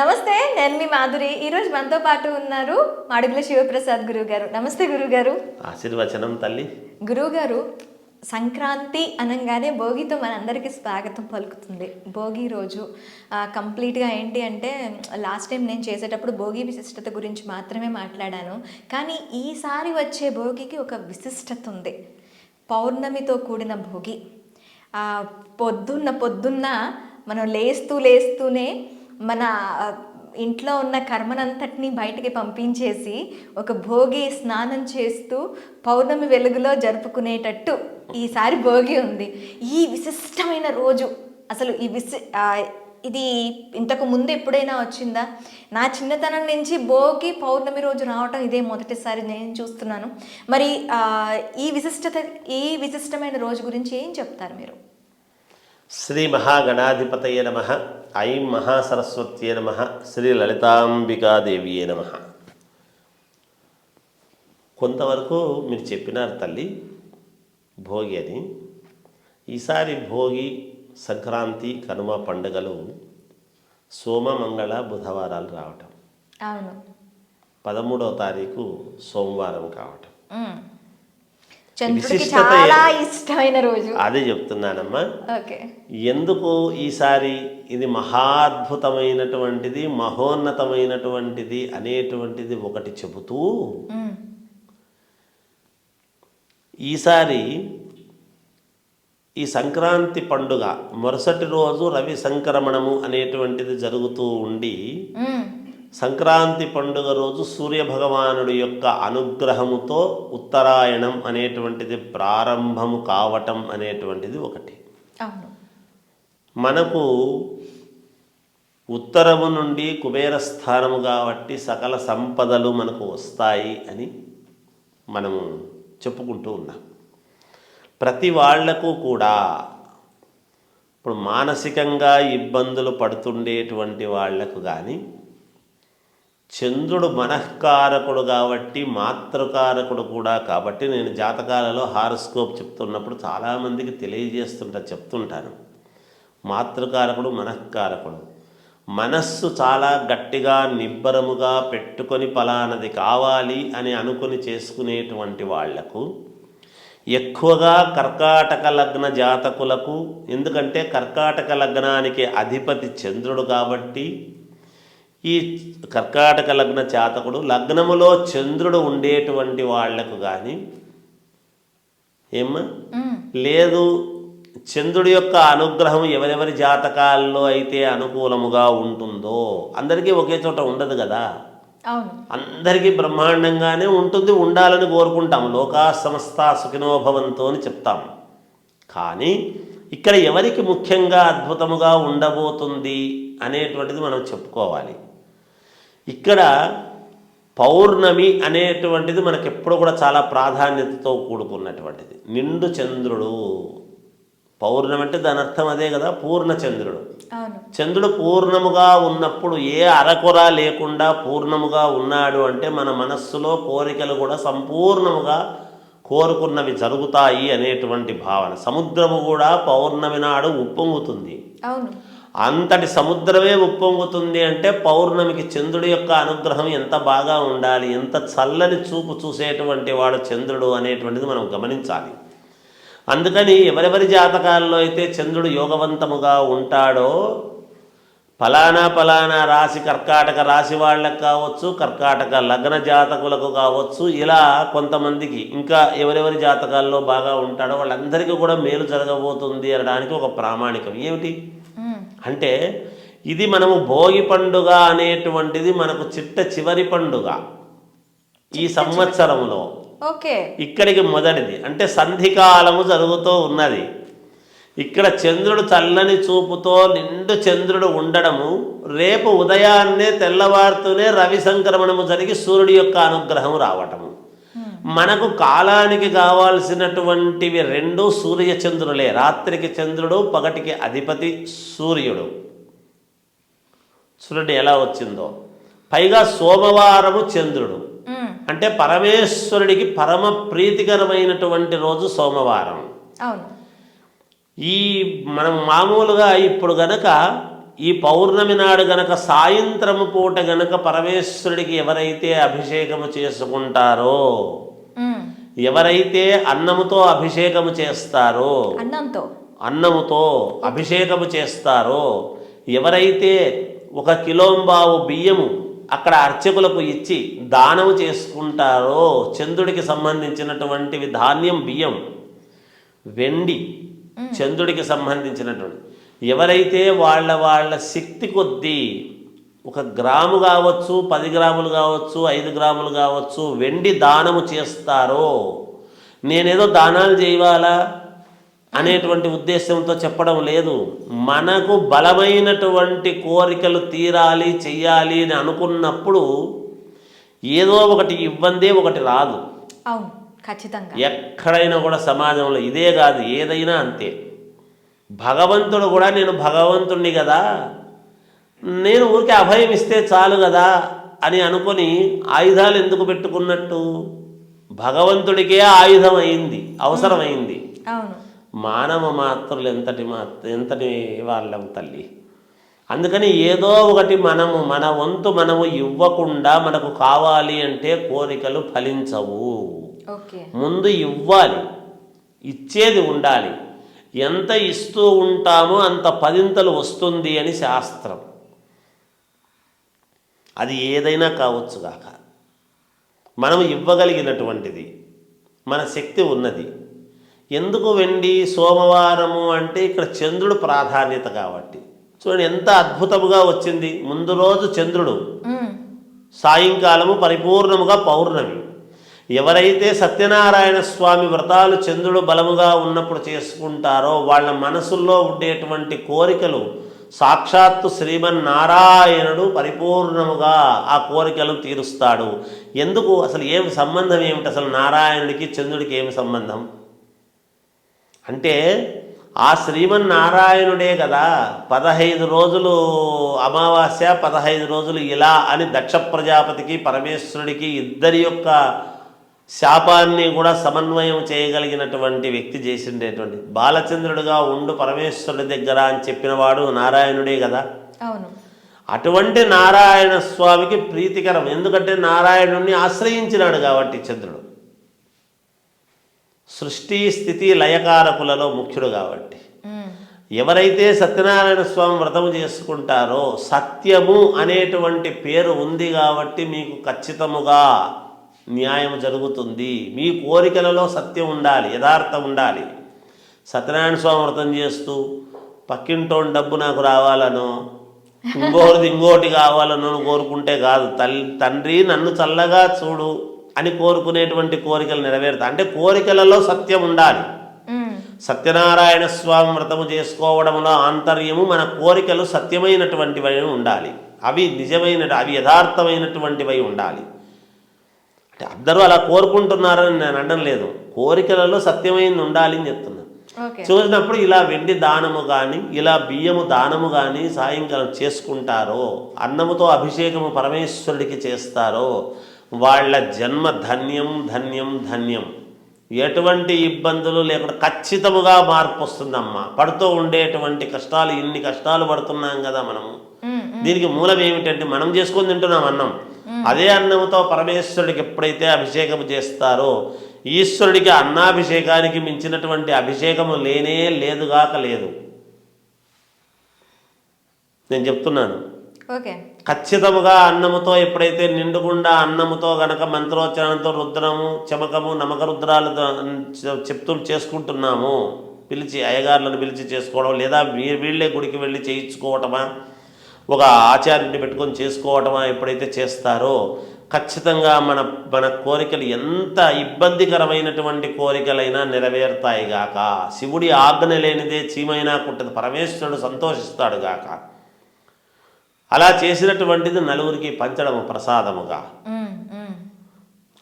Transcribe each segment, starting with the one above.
నమస్తే, నేను మీ మాధురి. ఈరోజు మనతో పాటు ఉన్నారు మాడుగుల శివప్రసాద్ గురువు గారు. నమస్తే గురువు గారు. ఆశీర్వచనం తల్లి. గురువు గారు, సంక్రాంతి అనగానే భోగితో మనందరికీ స్వాగతం పలుకుతుంది. భోగి రోజు కంప్లీట్గా ఏంటి అంటే, లాస్ట్ టైం నేను చేసేటప్పుడు భోగి విశిష్టత గురించి మాత్రమే మాట్లాడాను. కానీ ఈసారి వచ్చే భోగికి ఒక విశిష్టత ఉంది. పౌర్ణమితో కూడిన భోగి. పొద్దున్న మనం లేస్తూనే మన ఇంట్లో ఉన్న కర్మనంతటినీ బయటికి పంపించేసి ఒక భోగి స్నానం చేస్తూ పౌర్ణమి వెలుగులో జరుపుకునేటట్టు ఈసారి భోగి ఉంది. ఈ విశిష్టమైన రోజు అసలు ఇది ఇంతకు ముందు ఎప్పుడైనా వచ్చిందా? నా చిన్నతనం నుంచి భోగి పౌర్ణమి రోజు రావటం ఇదే మొదటిసారి నేను చూస్తున్నాను. మరి ఈ విశిష్టమైన రోజు గురించి ఏం చెప్తారు మీరు? శ్రీ మహాగణాధిపతయ నమః. ఐం మహాసరస్వత్యే నమః. శ్రీ లలితాంబికాదేవియే నమః. కొంతవరకు మీరు చెప్పినారు తల్లి భోగి అని. ఈసారి భోగి, సంక్రాంతి, కనుమ పండుగలు సోమ, మంగళ, బుధవారాలు రావటం. అవును. 13వ తారీఖు సోమవారం కావటం చంద్రుడికి చాలా ఇష్టమైన రోజు. అదే చెప్తున్నానమ్మా. ఓకే. ఎందుకు ఈసారి ఇది మహాద్భుతమైనటువంటిది, మహోన్నతమైనటువంటిది అనేటువంటిది ఒకటి చెబుతూ, ఈసారి ఈ సంక్రాంతి పండుగ మరుసటి రోజు రవి సంక్రమణము అనేటువంటిది జరుగుతూ ఉండి, సంక్రాంతి పండుగ రోజు సూర్యభగవానుడి యొక్క అనుగ్రహముతో ఉత్తరాయణం అనేటువంటిది ప్రారంభము కావటం అనేటువంటిది ఒకటి. మనకు ఉత్తరము నుండి కుబేర స్థానము కాబట్టి సకల సంపదలు మనకు వస్తాయి అని మనము చెప్పుకుంటూ ఉన్నాం. ప్రతి వాళ్లకు కూడా ఇప్పుడు మానసికంగా ఇబ్బందులు పడుతుండేటువంటి వాళ్లకు కానీ, చంద్రుడు మనఃకారకుడు కాబట్టి మాతృకారకుడు కూడా కాబట్టి, నేను జాతకాలలో హారోస్కోప్ చెప్తున్నప్పుడు చాలామందికి చెప్తుంటాను. మాతృకారకుడు, మనఃకారకుడు. మనస్సు చాలా గట్టిగా నిబ్బరముగా పెట్టుకొని ఫలానది కావాలి అని అనుకుని చేసుకునేటువంటి వాళ్లకు, ఎక్కువగా కర్కాటక లగ్న జాతకులకు, ఎందుకంటే కర్కాటక లగ్నానికి అధిపతి చంద్రుడు కాబట్టి, ఈ కర్కాటక లగ్న జాతకుడు లగ్నములో చంద్రుడు ఉండేటువంటి వాళ్లకు కానీ లేదు, చంద్రుడి యొక్క అనుగ్రహం ఎవరెవరి జాతకాల్లో అయితే అనుకూలముగా ఉంటుందో, అందరికీ ఒకే చోట ఉండదు కదా. అందరికీ బ్రహ్మాండంగానే ఉంటుంది, ఉండాలని కోరుకుంటాం. లోకా సమస్త సుఖినో భవంతు అని చెప్తాం. కానీ ఇక్కడ ఎవరికి ముఖ్యంగా అద్భుతముగా ఉండబోతుంది అనేటువంటిది మనం చెప్పుకోవాలి. ఇక్కడ పౌర్ణమి అనేటువంటిది మనకెప్పుడు కూడా చాలా ప్రాధాన్యతతో కూడుకున్నటువంటిది. నిండు చంద్రుడు, పౌర్ణమి అంటే దాని అర్థం అదే కదా, పూర్ణ చంద్రుడు. చంద్రుడు పూర్ణముగా ఉన్నప్పుడు, ఏ అరకొర లేకుండా పూర్ణముగా ఉన్నాడు అంటే మన మనస్సులో కోరికలు కూడా సంపూర్ణముగా కోరుకున్నవి జరుగుతాయి అనేటువంటి భావన. సముద్రము కూడా పౌర్ణమి నాడు ఉప్పొంగుతుంది. అంతటి సముద్రమే ఉప్పొంగుతుంది అంటే పౌర్ణమికి చంద్రుడి యొక్క అనుగ్రహం ఎంత బాగా ఉండాలి, ఎంత చల్లని చూపు చూసేటువంటి వాడు చంద్రుడు అనేటువంటిది మనం గమనించాలి. అందుకని ఎవరెవరి జాతకాల్లో అయితే చంద్రుడు యోగవంతముగా ఉంటాడో, ఫలానా రాశి, కర్కాటక రాశి వాళ్ళకు కావచ్చు, కర్కాటక లగ్న జాతకులకు కావచ్చు, ఇలా కొంతమందికి ఇంకా ఎవరెవరి జాతకాల్లో బాగా ఉంటాడో వాళ్ళందరికీ కూడా మేలు జరగబోతుంది అనడానికి ఒక ప్రామాణికం ఏమిటి అంటే, ఇది మనము భోగి పండుగ అనేటువంటిది మనకు చివరి పండుగ ఈ సంవత్సరంలో. ఇక్కడికి మొదటిది అంటే సంధికాలము జరుగుతూ ఉన్నది. ఇక్కడ చంద్రుడు చల్లని చూపుతో నిండు చంద్రుడు ఉండడము, రేపు ఉదయాన్నే తెల్లవారుతూనే రవి సంక్రమణము జరిగి సూర్యుడి యొక్క అనుగ్రహం రావటము. మనకు కాలానికి కావాల్సినటువంటివి రెండు సూర్య చంద్రులే. రాత్రికి చంద్రుడు, పగటికి అధిపతి సూర్యుడు. సూర్యుడు ఎలా వచ్చిందో, పైగా సోమవారము చంద్రుడు అంటే పరమేశ్వరుడికి పరమ ప్రీతికరమైనటువంటి రోజు సోమవారం. ఈ మనం మామూలుగా ఇప్పుడు గనక ఈ పౌర్ణమి నాడు గనక సాయంత్రము పూట గనక పరమేశ్వరుడికి ఎవరైతే అభిషేకము చేసుకుంటారో, ఉమ్. ఎవరైతే అన్నముతో అభిషేకము చేస్తారో, అన్నముతో అభిషేకము చేస్తారో, ఎవరైతే 1 కిలోంబావు బియ్యము అక్కడ అర్చకులకు ఇచ్చి దానము చేసుకుంటారో, చంద్రుడికి సంబంధించినటువంటివి ధాన్యం, బియ్యం, వెండి, చంద్రుడికి సంబంధించినటువంటి ఎవరైతే వాళ్ళ శక్తి కొద్దీ 1 గ్రాము కావచ్చు, 10 గ్రాములు కావచ్చు, 5 గ్రాములు కావచ్చు వెండి దానము చేస్తారో, నేనేదో దానాలు చేయాలా అనేటువంటి ఉద్దేశంతో చెప్పడం లేదు. మనకు బలమైనటువంటి కోరికలు తీరాలి, చెయ్యాలి అని అనుకున్నప్పుడు ఏదో ఒకటి ఇబ్బందే ఒకటి రాదు. అవును, ఖచ్చితంగా. ఎక్కడైనా కూడా సమాజంలో ఇదే కాదు, ఏదైనా అంతే. భగవంతుడు కూడా నేను భగవంతుణ్ణి కదా, నేను ఊరికే అభయం ఇస్తే చాలు కదా అని అనుకొని ఆయుధాలు ఎందుకు పెట్టుకున్నట్టు? భగవంతుడికే ఆయుధం అయింది, అవసరమైంది. అవును. మానవ మాత్రులు ఎంతటి వాళ్ళం తల్లి. అందుకని ఏదో ఒకటి మన వంతు మనము ఇవ్వకుండా మనకు కావాలి అంటే కోరికలు ఫలించవు. ముందు ఇవ్వాలి, ఇచ్చేది ఉండాలి. ఎంత ఇస్తూ ఉంటామో అంత 10ంతలు వస్తుంది అని శాస్త్రం. అది ఏదైనా కావచ్చు కాక, మనం ఇవ్వగలిగినటువంటిది, మన శక్తి ఉన్నది. ఎందుకు వెండి సోమవారము అంటే ఇక్కడ చంద్రుడు ప్రాధాన్యత కాబట్టి. చూడండి ఎంత అద్భుతముగా వచ్చింది. ముందు రోజు చంద్రుడు, సాయంకాలము పరిపూర్ణముగా పౌర్ణమి. ఎవరైతే సత్యనారాయణ స్వామి వ్రతాలు చంద్రుడు బలముగా ఉన్నప్పుడు చేసుకుంటారో వాళ్ళ మనసుల్లో ఉండేటువంటి కోరికలు సాక్షాత్తు శ్రీమన్నారాయణుడు పరిపూర్ణముగా ఆ కోరికలు తీరుస్తాడు. ఎందుకు అసలు ఏమి సంబంధం ఏమిటి? అసలు నారాయణుడికి చంద్రుడికి ఏమి సంబంధం అంటే, ఆ శ్రీమన్నారాయణుడే కదా 15 రోజులు అమావాస్య, 15 రోజులు ఇలా అని దక్ష ప్రజాపతికి పరమేశ్వరుడికి ఇద్దరి యొక్క శాపాన్ని కూడా సమన్వయం చేయగలిగినటువంటి వ్యక్తి చేసిండేటువంటి. బాలచంద్రుడిగా ఉండు పరమేశ్వరుడి దగ్గర అని చెప్పినవాడు నారాయణుడే కదా. అవును. అటువంటి నారాయణ స్వామికి ప్రీతికరం. ఎందుకంటే నారాయణుడిని ఆశ్రయించినాడు కాబట్టి చంద్రుడు. సృష్టి స్థితి లయకారకులలో ముఖ్యుడు కాబట్టి. ఎవరైతే సత్యనారాయణ స్వామి వ్రతము చేసుకుంటారో, సత్యము అనేటువంటి పేరు ఉంది కాబట్టి మీకు ఖచ్చితముగా న్యాయం జరుగుతుంది. మీ కోరికలలో సత్యం ఉండాలి, యథార్థం ఉండాలి. సత్యనారాయణ స్వామి వ్రతం చేస్తూ పక్కింటోని డబ్బు నాకు రావాలనో, ఇంకోటి కావాలనో కోరుకుంటే కాదు. తండ్రి నన్ను చల్లగా చూడు అని కోరుకునేటువంటి కోరికలు నెరవేరుతాయి. అంటే కోరికలలో సత్యం ఉండాలి. సత్యనారాయణ స్వామి వ్రతము చేసుకోవడంలో ఆంతర్యము మన కోరికలు సత్యమైనటువంటివై ఉండాలి. అవి అవి యథార్థమైనటువంటివై ఉండాలి. అంటే అందరూ అలా కోరుకుంటున్నారని నేను అనడం లేదు. కోరికలలో సత్యమైనది ఉండాలి అని చెప్తున్నాను. చూసినప్పుడు ఇలా వెండి దానము కానీ, ఇలా బియ్యము దానము కానీ సాయంకాలం చేసుకుంటారో, అన్నముతో అభిషేకము పరమేశ్వరుడికి చేస్తారో వాళ్ళ జన్మ ధన్యం ధన్యం ధన్యం. ఎటువంటి ఇబ్బందులు లేకుండా ఖచ్చితముగా మార్పు వస్తుందమ్మా. పడుతూ ఉండేటువంటి కష్టాలు, ఇన్ని కష్టాలు పడుతున్నాం కదా మనము. దీనికి మూలం ఏమిటంటే మనం చేసుకొని తింటున్నాం అన్నం. అదే అన్నముతో పరమేశ్వరుడికి ఎప్పుడైతే అభిషేకం చేస్తారో, ఈశ్వరుడికి అన్నాభిషేకానికి మించినటువంటి అభిషేకము లేనే లేదుగాక లేదు. నేను చెప్తున్నాను. ఖచ్చితముగా అన్నముతో ఎప్పుడైతే నిండుకుండా అన్నముతో గనక మంత్రోచ్చారణతో రుద్రము, చమకము, నమక రుద్రాలు చెప్తూ చేసుకుంటున్నాము, పిలిచి అయ్యగారులను పిలిచి చేసుకోవడం, లేదా వీళ్ళే గుడికి వెళ్ళి చేయించుకోవటమా, ఒక ఆచార్యుడిని పెట్టుకొని చేసుకోవటమా ఎప్పుడైతే చేస్తారో ఖచ్చితంగా మన కోరికలు ఎంత ఇబ్బందికరమైనటువంటి కోరికలైనా నెరవేరుతాయి గాక. శివుడి ఆజ్ఞ లేనిదే చీమైనా కుట్టదు, పరమేశ్వరుడు సంతోషిస్తాడు గాక. అలా చేసినటువంటిది నలుగురికి పంచడము ప్రసాదముగా.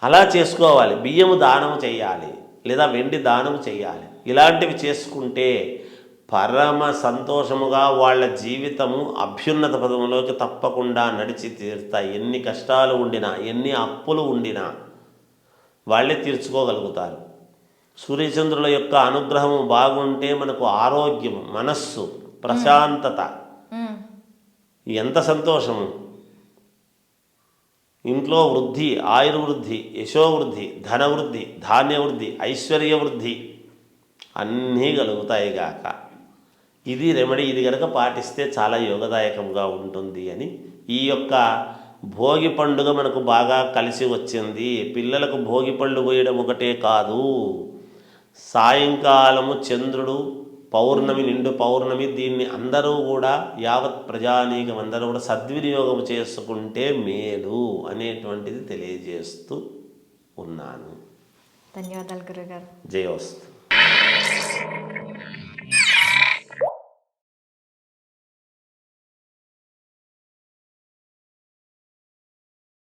అలా చేసుకోవాలి. బియ్యము దానము చేయాలి, లేదా వెండి దానము చేయాలి. ఇలాంటివి చేసుకుంటే పరమ సంతోషముగా వాళ్ళ జీవితము అభ్యున్నత పదములోకి తప్పకుండా నడిచి తీరుతాయి. ఎన్ని కష్టాలు ఉండినా, ఎన్ని అప్పులు ఉండినా వాళ్ళే తీర్చుకోగలుగుతారు. సూర్యచంద్రుల యొక్క అనుగ్రహము బాగుంటే మనకు ఆరోగ్యము, మనస్సు, ప్రశాంతత, ఎంత సంతోషము. ఇంట్లో వృద్ధి, ఆయుర్వృద్ధి, యశోవృద్ధి, ధనవృద్ధి, ధాన్యవృద్ధి, ఐశ్వర్యవృద్ధి అన్నీ కలుగుతాయి గాక. ఇది రెమెడీ. ఇది కనుక పాటిస్తే చాలా యోగదాయకంగా ఉంటుంది అని ఈ యొక్క భోగి పండుగ మనకు బాగా కలిసి వచ్చింది. పిల్లలకు భోగి పళ్ళు పోయడం ఒకటే కాదు, సాయంకాలము చంద్రుడు పౌర్ణమి, నిండు పౌర్ణమి, దీన్ని అందరూ కూడా యావత్ ప్రజానీకం అందరూ కూడా సద్వినియోగం చేసుకుంటే మేలు అనేటువంటిది తెలియజేస్తూ ఉన్నాను. ధన్యవాదాలు గురుగారు. జయోస్తు.